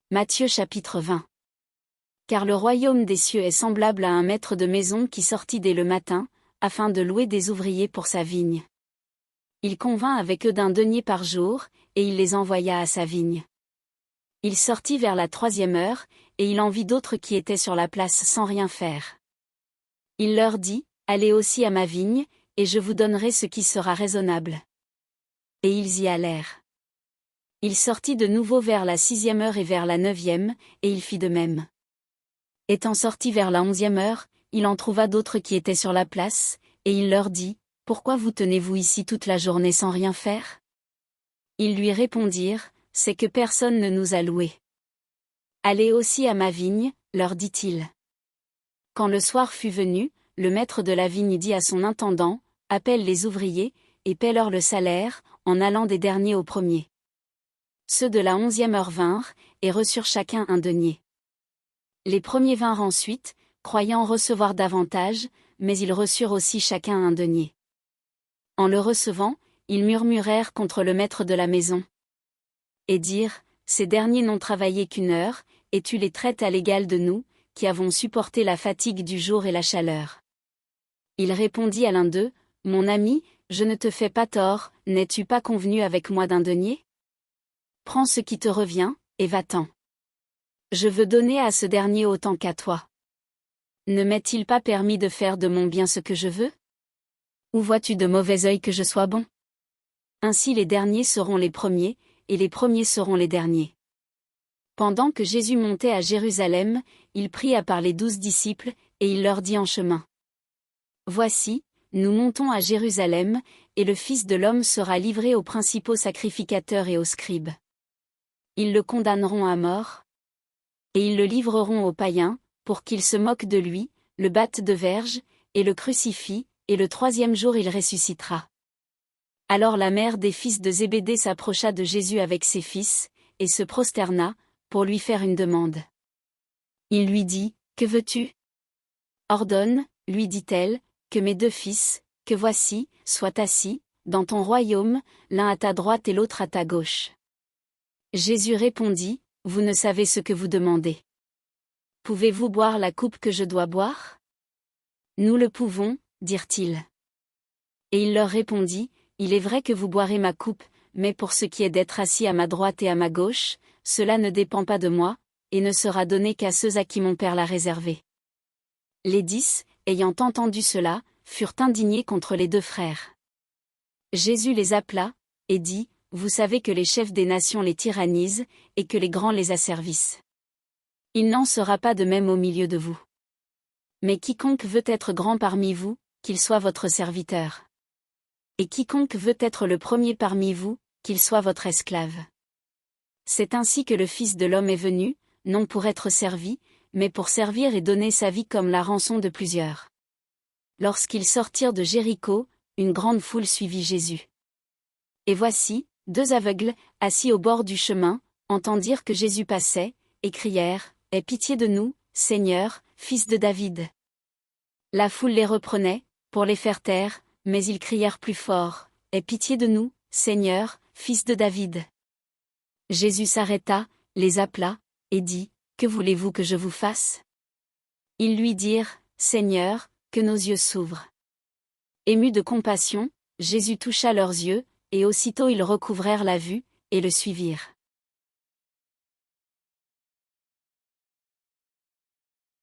Matthieu chapitre 20. Car le royaume des cieux est semblable à un maître de maison qui sortit dès le matin, afin de louer des ouvriers pour sa vigne. Il convint avec eux d'un denier par jour, et il les envoya à sa vigne. Il sortit vers la 3e heure, et il en vit d'autres qui étaient sur la place sans rien faire. Il leur dit, allez aussi à ma vigne, et je vous donnerai ce qui sera raisonnable. Et ils y allèrent. Il sortit de nouveau vers la 6e heure et vers la 9e, et il fit de même. Étant sorti vers la 11e heure, il en trouva d'autres qui étaient sur la place, et il leur dit, pourquoi vous tenez-vous ici toute la journée sans rien faire? Ils lui répondirent, c'est que personne ne nous a loués. Allez aussi à ma vigne, leur dit-il. Quand le soir fut venu, le maître de la vigne dit à son intendant, appelle les ouvriers, et paie-leur le salaire, en allant des derniers aux premiers. Ceux de la 11e heure vinrent, et reçurent chacun un denier. Les premiers vinrent ensuite, croyant recevoir davantage, mais ils reçurent aussi chacun un denier. En le recevant, ils murmurèrent contre le maître de la maison. Et dirent, ces derniers n'ont travaillé qu'1 heure, et tu les traites à l'égal de nous, qui avons supporté la fatigue du jour et la chaleur. Il répondit à l'un d'eux, mon ami, je ne te fais pas tort, n'es-tu pas convenu avec moi d'un denier? Prends ce qui te revient, et va-t'en. Je veux donner à ce dernier autant qu'à toi. Ne m'est-il pas permis de faire de mon bien ce que je veux? Ou vois-tu de mauvais œil que je sois bon? Ainsi les derniers seront les premiers, et les premiers seront les derniers. Pendant que Jésus montait à Jérusalem, il pria par les 12 disciples, et il leur dit en chemin. Voici, nous montons à Jérusalem, et le Fils de l'homme sera livré aux principaux sacrificateurs et aux scribes. Ils le condamneront à mort. Et ils le livreront aux païens, pour qu'ils se moquent de lui, le battent de verge, et le crucifient, et le 3e jour il ressuscitera. Alors la mère des fils de Zébédée s'approcha de Jésus avec ses fils, et se prosterna, pour lui faire une demande. Il lui dit, que veux-tu? Ordonne, lui dit-elle, que mes 2 fils, que voici, soient assis, dans ton royaume, l'un à ta droite et l'autre à ta gauche. Jésus répondit, vous ne savez ce que vous demandez. Pouvez-vous boire la coupe que je dois boire? Nous le pouvons, dirent-ils. Et il leur répondit, il est vrai que vous boirez ma coupe, mais pour ce qui est d'être assis à ma droite et à ma gauche, cela ne dépend pas de moi, et ne sera donné qu'à ceux à qui mon Père l'a réservé. Les 10, ayant entendu cela, furent indignés contre les 2 frères. Jésus les appela, et dit, vous savez que les chefs des nations les tyrannisent, et que les grands les asservissent. Il n'en sera pas de même au milieu de vous. Mais quiconque veut être grand parmi vous, qu'il soit votre serviteur. Et quiconque veut être le premier parmi vous, qu'il soit votre esclave. C'est ainsi que le Fils de l'homme est venu, non pour être servi, mais pour servir et donner sa vie comme la rançon de plusieurs. Lorsqu'ils sortirent de Jéricho, une grande foule suivit Jésus. Et voici, 2 aveugles, assis au bord du chemin, entendirent que Jésus passait, et crièrent, aie pitié de nous, Seigneur, fils de David. La foule les reprenait, pour les faire taire, mais ils crièrent plus fort, aie pitié de nous, Seigneur, fils de David. Jésus s'arrêta, les appela, et dit, que voulez-vous que je vous fasse? Ils lui dirent, Seigneur, que nos yeux s'ouvrent. Ému de compassion, Jésus toucha leurs yeux, et aussitôt ils recouvrèrent la vue, et le suivirent.